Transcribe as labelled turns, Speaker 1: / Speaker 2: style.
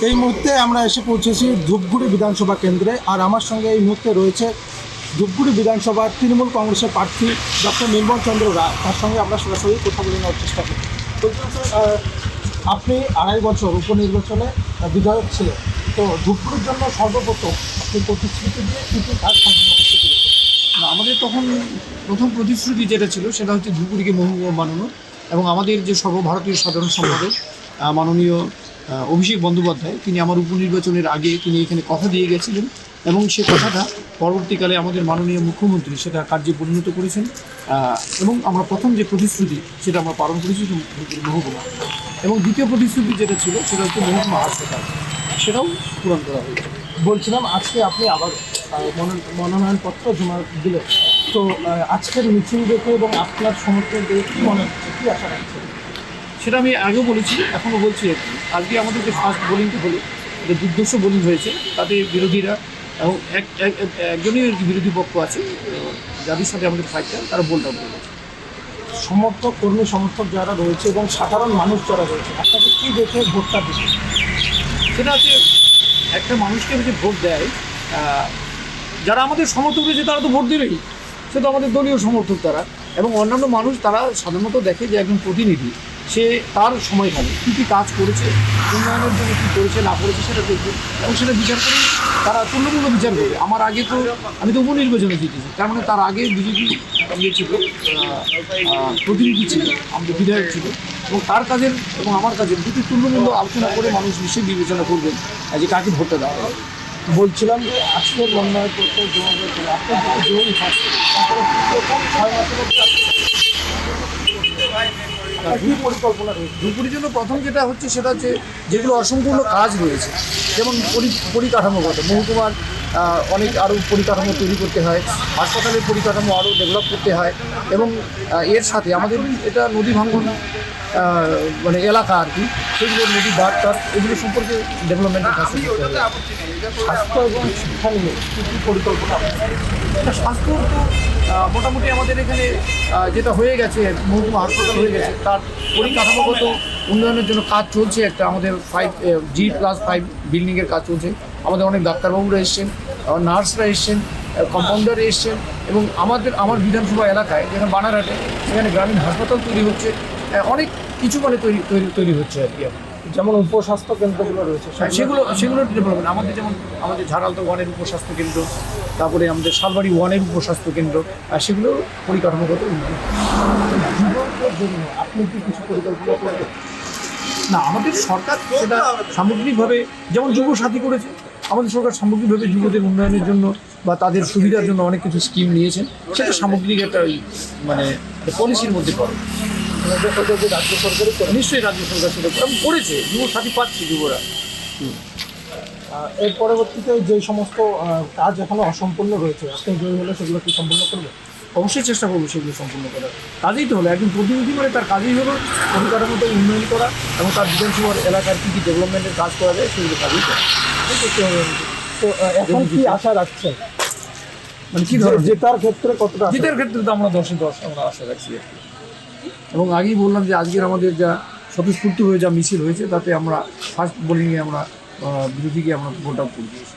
Speaker 1: এই মুহূর্তে আমরা এসে পৌঁছেছি ধূপগুড়ি বিধানসভা কেন্দ্রে, আর আমার সঙ্গে এই মুহূর্তে রয়েছে ধূপগুড়ি বিধানসভার তৃণমূল কংগ্রেসের প্রার্থী ডক্টর নির্মল চন্দ্র রায়। তার সঙ্গে আমরা সরাসরি কথা বলে নেওয়ার চেষ্টা করি। আপনি 2.5 বছর উপনির্বাচনে বিধায়ক ছিলেন, তো ধূপগুড়ির জন্য সর্বপ্রথম আপনি প্রতিশ্রুতি দিয়ে কী কী কাজ সম্পন্ন করতে পেরেছেন?
Speaker 2: না, আমাদের তখন প্রথম প্রতিশ্রুতি যেটা ছিল সেটা হচ্ছে ধূপগুড়িকে মহকুমা বানানো, এবং আমাদের যে সর্বভারতীয় সাধারণ সম্পাদক মাননীয় অভিষেক বন্দ্যোপাধ্যায়, তিনি আমার উপনির্বাচনের আগে তিনি এখানে কথা দিয়ে গেছিলেন, এবং সে কথাটা পরবর্তীকালে আমাদের মাননীয় মুখ্যমন্ত্রী সেটা কার্যে পরিণত করেছেন, এবং আমরা প্রথম যে প্রতিশ্রুতি সেটা আমরা পালন করেছি ধূপগুড়ি মহকুমা, এবং দ্বিতীয় প্রতিশ্রুতি যেটা ছিল সেটা হচ্ছে মহকুমা হাসপাতাল, সেটাও পূরণ করা হয়েছে।
Speaker 1: বলছিলাম আজকে আপনি আবার মনোনয়নপত্র জমা দিলেন, তো আজকের মিছিল দেখে এবং আপনার সমর্থন দেখে কী মনে হচ্ছে, কী আশা রাখছেন?
Speaker 2: সেটা আমি আগেও বলেছি, এখনও বলছি। আজকে আমাদের যে ফার্স্ট বোলিংটা হলো, যে দুর্ধর্ষ বোলিং হয়েছে, তাতে বিরোধীরা এবং একজনই বিরোধী পক্ষ আছে যাদের সাথে আমাদের ফাইটটা, তারা বোল্ড আউট করেছে।
Speaker 1: কর্মী সমর্থক যারা রয়েছে এবং সাধারণ মানুষ যারা রয়েছে, আপনাকে কী দেখে ভোটটা দিচ্ছে?
Speaker 2: সেটা হচ্ছে একটা মানুষকে যে ভোট দেয়, যারা আমাদের সমর্থক রয়েছে তারা তো ভোট দেবেই, সে তো আমাদের দলীয় সমর্থক তারা, এবং অন্যান্য মানুষ তারা সাধারণত দেখে যে একজন প্রতিনিধি সে তার সময়কালে কী কী কাজ করেছে, উন্নয়নের জন্য কী করেছে না করেছে সেটা দেখবে, এবং সেটা বিচার করে তারা তুল্যমূল্য বিচার করবে। আমার আগে তো আমি তো উপনির্বাচনে জিতেছি, তার মানে তার আগে বিজেপি ছিল, প্রতিনিধি ছিল, আমাদের বিধায়ক ছিল, এবং তার কাজের এবং আমার কাজের দুটি তুল্যমূল্য আলোচনা করে মানুষ নিশ্চয়ই বিবেচনা করবেন যে কাকে ভোটটা দেওয়া হবে।
Speaker 1: বলছিলাম যে আজকের মনোনয়নপত্র জমা দিয়েছে, আপনার যদি জয়ী হয় তারপরে প্রথম 6 মাসের মধ্যে কী পরিকল্পনা রয়েছে?
Speaker 2: ধূপগুড়ির জন্য প্রথম যেটা হচ্ছে সেটা হচ্ছে যেগুলো অসম্পূর্ণ কাজ রয়েছে, যেমন পরিকাঠামোগত মহকুমার অনেক আরও পরিকাঠামো তৈরি করতে হয়, হাসপাতালের পরিকাঠামো আরও ডেভেলপ করতে হয়, এবং এর সাথে আমাদের এটা নদী ভাঙ্গন মানে এলাকা আর কি, সেগুলো নদী বাঁধ টাত এগুলো সম্পর্কে ডেভেলপমেন্টের কাজ করতে হবে।
Speaker 1: স্বাস্থ্য এবং শিক্ষা নিয়ে কী কী পরিকল্পনা?
Speaker 2: স্বাস্থ্য তো মোটামুটি আমাদের এখানে যেটা হয়ে গেছে, মহকুমা হাসপাতাল হয়ে গেছে, তার পরিকাঠামোগত উন্নয়নের জন্য কাজ চলছে। একটা আমাদের 5G+5 বিল্ডিংয়ের কাজ চলছে। আমাদের অনেক ডাক্তারবাবুরা এসছেন, নার্সরা এসছেন, কম্পাউন্ডার এসছেন, এবং আমার বিধানসভা এলাকায় যেখানে বানারহাটে সেখানে গ্রামীণ হাসপাতাল তৈরি হচ্ছে, অনেক কিছু মানে তৈরি হচ্ছে আর কি।
Speaker 1: যেমন উপস্বাস্থ্য কেন্দ্রগুলো রয়েছে
Speaker 2: সেগুলো ডেভেলপমেন্ট আমাদের ঝাড়ালতো 1-এর উপস্বাস্থ্য কেন্দ্র, তারপরে আমাদের শালবাড়ি 1-এর উপস্বাস্থ্য কেন্দ্র, সেগুলো পরিকাঠামোগত উন্নয়ন।
Speaker 1: যুবকদের জন্য আপনি কি কিছু পরিকল্পনা করবেন?
Speaker 2: না, আমাদের সরকার সেটা সামগ্রিকভাবে যেমন যুবসাথী করেছে, আমাদের সরকার সামগ্রিকভাবে যুবদের উন্নয়নের জন্য বা তাদের সুবিধার জন্য অনেক কিছু স্কিম নিয়েছেন, সেটা সামগ্রিক একটা মানে পলিসির মধ্যে পড়ে।
Speaker 1: রাজ্য সরকারই করে।
Speaker 2: নিশ্চয়ই রাজ্য সরকার সেটা করেছে, যুবসাথী পাচ্ছে যুবরা।
Speaker 1: এর পরবর্তীতে যে সমস্ত কাজ এখনো অসম্পূর্ণ রয়েছে, আপনি জয়ী হলে সেগুলো কি সম্পূর্ণ করবেন?
Speaker 2: অবশ্যই চেষ্টা করবো সেগুলো সম্পূর্ণ করার। কাজেই তো হলো একজন প্রতিনিধি, মানে তার কাজেই হলো পরিকাঠামোতে উন্নয়ন করা এবং তার বিধানসভার এলাকার কী কী ডেভেলপমেন্টের কাজ করা যায় সেগুলো কাজেই করতে হবে।
Speaker 1: তো এখন কি আশা রাখছেন,
Speaker 2: মানে কী ধরনের
Speaker 1: জেতার ক্ষেত্রে কতটা?
Speaker 2: জেতার ক্ষেত্রে তো আমরা 10-10 আমরা আশা রাখছি আর কি। এবং আগেই বললাম যে আজকের আমাদের যা স্বতঃস্ফূর্ত হয়ে যা মিছিল হয়েছে, তাতে আমরা ফার্স্ট বোলিংয়ে আমরা বিরোধীকে আমরা ভোট আউট করে দিয়েছি।